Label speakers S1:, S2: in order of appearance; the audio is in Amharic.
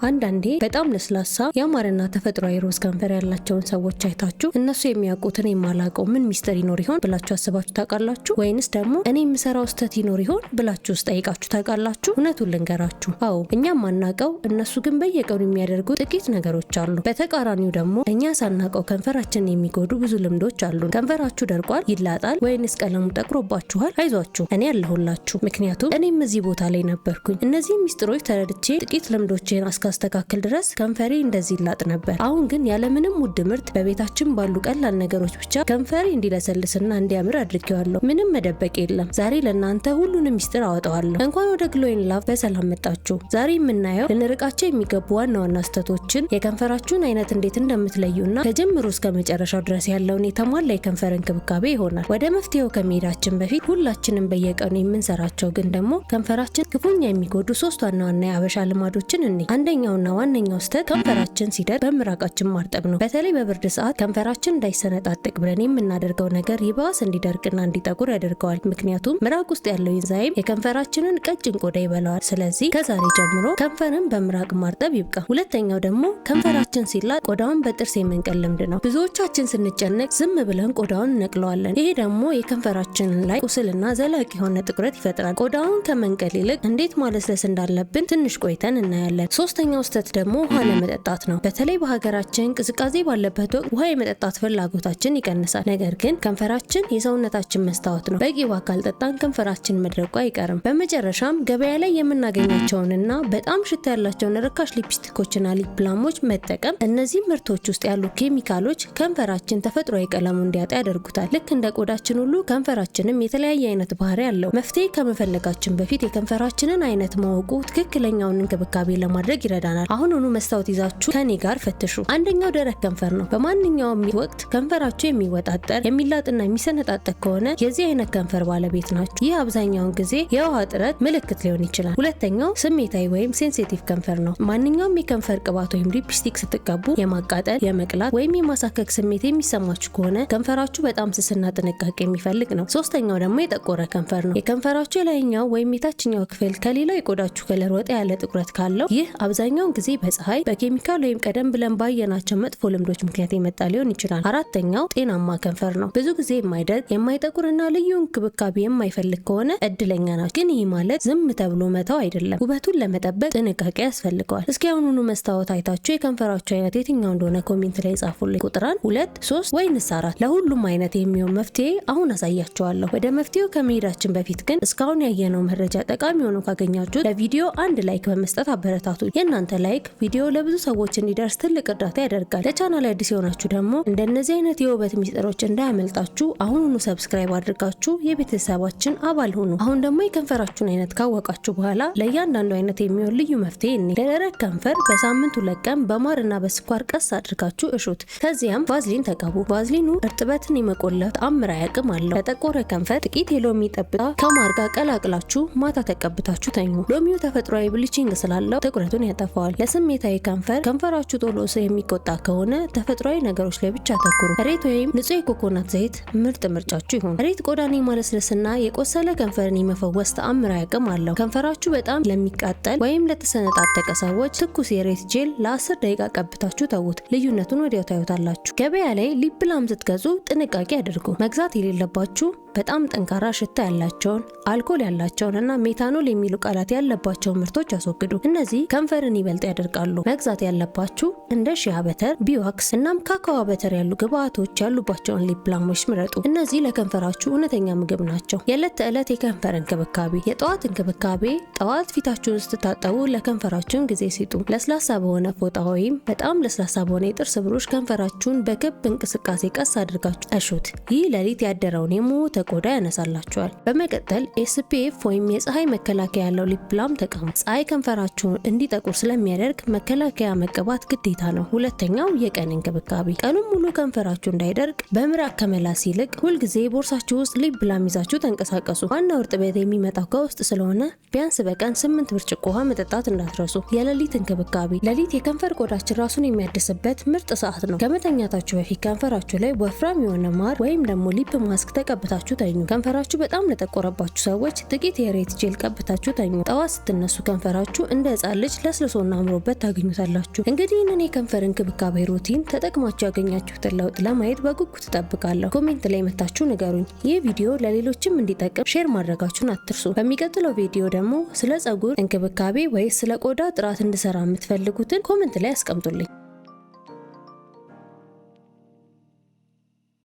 S1: አንዳንዴ በጣም ለስላሳ ያማረና ተፈጥሯዊ ሮዝ ከንፈር ያላቸውን ሰዎች አይታችሁ እነሱ የሚያውቁትን የማላውቀው ምን ሚስጥር ይኖር ይሆን ብላችሁ አስባችሁ ታውቃላችሁ? ወይንስ ደግሞ እኔ የምሰራው ስህተት ይኖር ይሆን ብላችሁ ጠይቃችሁ ታውቃላችሁ? እውነቱን ልንገራችሁ፣ አዎ እኛም ማናውቀው እነሱ ግን በየቀኑ የሚያደርጉ ጥቂት ነገሮች አሉ። በተቃራኒው ደግሞ እኛ ሳናውቀው ከንፈራችንን የሚጎዱ ብዙ ልምዶች አሉ። ከንፈራችሁ ደርቋል፣ ይላጣል፣ ወይንስ ቀለሙ ጠቁሮባችኋል? አይዟችሁ፣ እኔ ያለሁላችሁ። ምክንያቱም እኔም እዚህ ቦታ ላይ ነበርኩኝ። እነዚህ ሚስጥሮች ተረድቼ ጥቂት ልምዶችን አስተካክል ድረስ ከንፈሬ እንደዚህ ይላጥ ነበር። አሁን ግን ያለምንም ውድ ምርት በቤታችን ባሉ ቀላል ነገሮች ብቻ ከንፈሬ እንዲለሰልስና እንዲያምር አድርጌዋለሁ። ምንም መደበቅ የለም። ዛሬ ለእናንተ ሁሉንም ሚስጥር አወጣዋለሁ። እንኳን ወደ ግሎይን ላቭ በሰላም መጣችሁ። ዛሬ የምናየው ልንርቃቸው የሚገቡ ዋና ዋና ስህተቶችን፣ የከንፈራችሁን አይነት እንዴት እንደምትለዩና ከጅምሩ እስከ መጨረሻው ድረስ ያለውን የተሟላ የከንፈር እንክብካቤ ይሆናል። ወደ መፍትሄው ከመሄዳችን በፊት ሁላችንም በየቀኑ የምንሰራቸው ግን ደግሞ ከንፈራችን ክፉኛ የሚጎዱ ሶስት ዋና ዋና የአበሻ ልማዶችን እንይ። አንደኛውና ዋነኛው ስህተት ከንፈራችን ሲደርቅ በምራቃችን ማርጠብ ነው። በተለይ በብርድ ሰዓት ከንፈራችን እንዳይሰነጣጠቅ ብለን የምናደርገው ነገር ይባስ እንዲደርቅና እንዲጠቁር ያደርገዋል። ምክንያቱም ምራቅ ውስጥ ያለው ኢንዛይም የከንፈራችንን ቀጭን ቆዳ ይበላዋል። ስለዚህ ከዛሬ ጀምሮ ከንፈርን በምራቅ ማርጠብ ይብቃ። ሁለተኛው ደግሞ ከንፈራችን ሲላጥ ቆዳውን በጥርስ የመንቀል ልምድ ነው። ብዙዎቻችን ስንጨነቅ ዝም ብለን ቆዳውን እነቅለዋለን። ይሄ ደግሞ የከንፈራችንን ላይ ቁስልና ዘላቂ የሆነ ጥቁረት ይፈጥራል። ቆዳውን ከመንቀል ይልቅ እንዴት ማለስለስ እንዳለብን ትንሽ ቆይተን እናያለን። ሶስተኛው ስህተት ደግሞ ውሃ ለመጠጣት ነው። በተለይ በሀገራችን ቅዝቃዜ ባለበት ወቅት ውሃ የመጠጣት ፍላጎታችን ይቀንሳል። ነገር ግን ከንፈራችን የሰውነታችን መስታወት ነው። በቂ ውሃ ካልጠጣን ከንፈራችን መድረቁ አይቀርም። በመጨረሻም ገበያ ላይ የምናገኛቸውንና በጣም ሽታ ያላቸውን ርካሽ ሊፕስቲኮችና ሊፕ ባሞች መጠቀም። እነዚህ ምርቶች ውስጥ ያሉ ኬሚካሎች ከንፈራችን ተፈጥሯዊ ቀለሙ እንዲያጣ ያደርጉታል። ልክ እንደ ቆዳችን ሁሉ ከንፈራችንም የተለያየ አይነት ባህሪ አለው። መፍትሄ ከመፈለጋችን በፊት የከንፈራችንን አይነት ማወቁ ትክክለኛውን እንክብካቤ ለማድረግ ይረዳናል። አሁኑኑ መስታወት ይዛችሁ ከኔ ጋር ፈትሹ። አንደኛው ደረቅ ከንፈር ነው። በማንኛውም ወቅት ከንፈራችሁ የሚወጣጠር የሚላጥና የሚሰነጣጠቅ ከሆነ የዚህ አይነት ከንፈር ባለቤት ናችሁ። ይህ አብዛኛውን ጊዜ የውሃ እጥረት ምልክት ሊሆን ይችላል። ሁለተኛው ስሜታዊ ወይም ሴንሲቲቭ ከንፈር ነው። ማንኛውም የከንፈር ቅባት ወይም ሊፕስቲክ ስትቀቡ የማቃጠል፣ የመቅላት ወይም የማሳከክ ስሜት የሚሰማችሁ ከሆነ ከንፈራችሁ በጣም ስስና ጥንቃቄ የሚፈልግ ነው። ሶስተኛው ደግሞ የጠቆረ ከንፈር ነው። የከንፈራችሁ የላይኛው ወይም የታችኛው ክፍል ከሌላው የቆዳችሁ ከለር ወጣ ያለ ጥቁረት ካለው ይህ አብዛኛውን ጊዜ በፀሐይ፣ በኬሚካል ወይም ቀደም ብለን ባየናቸው መጥፎ ልምዶች ምክንያት የመጣ ሊሆን ይችላል። አራተኛው ጤናማ ከንፈር ነው። ብዙ ጊዜ የማይደርቅ የማይጠቁርና ልዩ እንክብካቤ የማይፈልግ ከሆነ እድለኛ ናችሁ። ግን ይህ ማለት ዝም ተብሎ መተው አይደለም። ውበቱን ለመጠበቅ ጥንቃቄ ያስፈልገዋል። እስኪ አሁኑኑ መስታወት አይታችሁ የከንፈራችሁ አይነት የትኛው እንደሆነ ኮሜንት ላይ ጻፉልኝ። ቁጥር 1፣ 2፣ 3 ወይንስ 4? ለሁሉም አይነት የሚሆን መፍትሄ አሁን አሳያችኋለሁ። ወደ መፍትሄው ከመሄዳችን በፊት ግን እስካሁን ያየነው መረጃ ጠቃሚ ሆኖ ካገኛችሁ ለቪዲዮ አንድ ላይክ በመስጠት አበረታቱ። የእናንተ ላይክ ቪዲዮ ለብዙ ሰዎች እንዲደርስ ትልቅ እርዳታ ያደርጋል። ለቻናል አዲስ የሆናችሁ ደግሞ እንደነዚህ አይነት የውበት ሚስጥሮች እንዳያመልጣችሁ አሁኑኑ ሰብስክራይብ አድርጋችሁ የቤተሰባችን አባል ሁኑ። አሁን ደግሞ የከንፈራችሁን አይነት ካወቃችሁ በኋላ ለእያንዳንዱ አይነት የሚሆን ልዩ መፍትሄ እኔ ለደረቅ ከንፈር በሳምንት 2 ቀን በማርና በስኳር ቀስ አድርጋችሁ እሹት። ከዚያም ቫዝሊን ተቀቡ። ቫዝሊኑ እርጥበትን የመቆለፍ ተአምራዊ አቅም አለው። ለጠቆረ ከንፈር ጥቂት የሎሚ ጠብታ ከማር ጋር ቀላቅላችሁ ማታ ተቀብታችሁ ተኙ። ሎሚው ተፈጥሯዊ ብሊቺንግ ስላለው ጥቁረቱን ያጠፋዋል። ለስሜታዊ ከንፈራችሁ ቶሎ የሚቆጣ ከሆነ ተፈጥሯዊ ነገሮች ላይ ብቻ አተኩሩ። ሬት ወይም ንጹህ የኮኮናት ዘይት ምርጥ ምርጫችሁ ይሁን። ሬት ቆዳን የማለስለስና የቆሰለ ከንፈርን የመፈወስ ተአምራዊ አቅም አለው። ከንፈራችሁ በጣም ለሚቃጠል ወይም ለተሰነጣጠቀ ሰዎች ትኩስ የሬት ጄል ለ10 ደቂቃ ቀብታችሁ ተዉት። ልዩነቱን ወዲያው ታዩታላችሁ። ገበያ ላይ ሊፕ ባም ስትገዙ ጥንቃቄ አድርጉ። መግዛት የሌለባችሁ በጣም ጠንካራ ሽታ ያላቸውን፣ አልኮል ያላቸውን እና ሜታኖል የሚሉ ቃላት ያለባቸውን ምርቶች ያስወግዱ። እነዚህ ከንፈርን ይበልጥ ያደርቃሉ። መግዛት ያለባችሁ እንደ ሺያ በተር፣ ቢዋክስ እናም ካካዋ በተር ያሉ ግብአቶች ያሉባቸውን ሊፕ ባሞች ምረጡ። እነዚህ ለከንፈራችሁ እውነተኛ ምግብ ናቸው። የዕለት ተዕለት የከንፈር እንክብካቤ። የጠዋት እንክብካቤ። ጠዋት ፊታችሁን ስትታጠቡ ለከንፈራችሁን ጊዜ ሲጡ። ለስላሳ በሆነ ፎጣ ወይም በጣም ለስላሳ በሆነ የጥርስ ብሩሽ ከንፈራችሁን በክብ እንቅስቃሴ ቀስ አድርጋችሁ እሹት። ይህ ሌሊት ያደረውን የሞተ ቆዳ ያነሳላችኋል። በመቀጠል ኤስፒኤፍ ወይም የፀሐይ መከላከያ ያለው ሊፕ ባም ተቀሙ። ፀሐይ ከንፈራችሁን እንዲጠቁር ስለሚያደርግ መከላከያ መቀባት ግዴታ ነው። ሁለተኛው የቀን እንክብካቤ። ቀኑን ሙሉ ከንፈራችሁ እንዳይደርቅ በምራቅ ከመላስ ይልቅ ሁልጊዜ ቦርሳችሁ ውስጥ ሊፕ ባም ይዛችሁ ተንቀሳቀሱ። ዋናው እርጥበት የሚመጣው ከውስጥ ስለሆነ ቢያንስ በቀን 8 ብርጭቆ ውሃ መጠጣት እንዳትረሱ። የሌሊት እንክብካቤ። ሌሊት የከንፈር ቆዳችን ራሱን የሚያድስበት ምርጥ ሰዓት ነው። ከመተኛታችሁ በፊት ከንፈራችሁ ላይ ወፍራም የሆነ ማር ወይም ደግሞ ሊፕ ማስክ ተቀብታችሁ ቀብታችሁ ተኙ። ከንፈራችሁ በጣም ለጠቆረባችሁ ሰዎች ጥቂት የሬት ጄል ቀብታችሁ ተኙ። ጠዋት ስትነሱ ከንፈራችሁ እንደ ሕፃን ልጅ ለስልሶና አምሮበት ታገኙታላችሁ። እንግዲህ ይህንን የከንፈር እንክብካቤ ሩቲን ተጠቅማችሁ ያገኛችሁትን ለውጥ ለማየት በጉጉት እጠብቃለሁ። ኮሜንት ላይ መታችሁ ንገሩኝ። ይህ ቪዲዮ ለሌሎችም እንዲጠቅም ሼር ማድረጋችሁን አትርሱ። በሚቀጥለው ቪዲዮ ደግሞ ስለ ፀጉር እንክብካቤ ወይስ ስለ ቆዳ ጥራት እንድሰራ የምትፈልጉትን ኮሜንት ላይ አስቀምጡልኝ።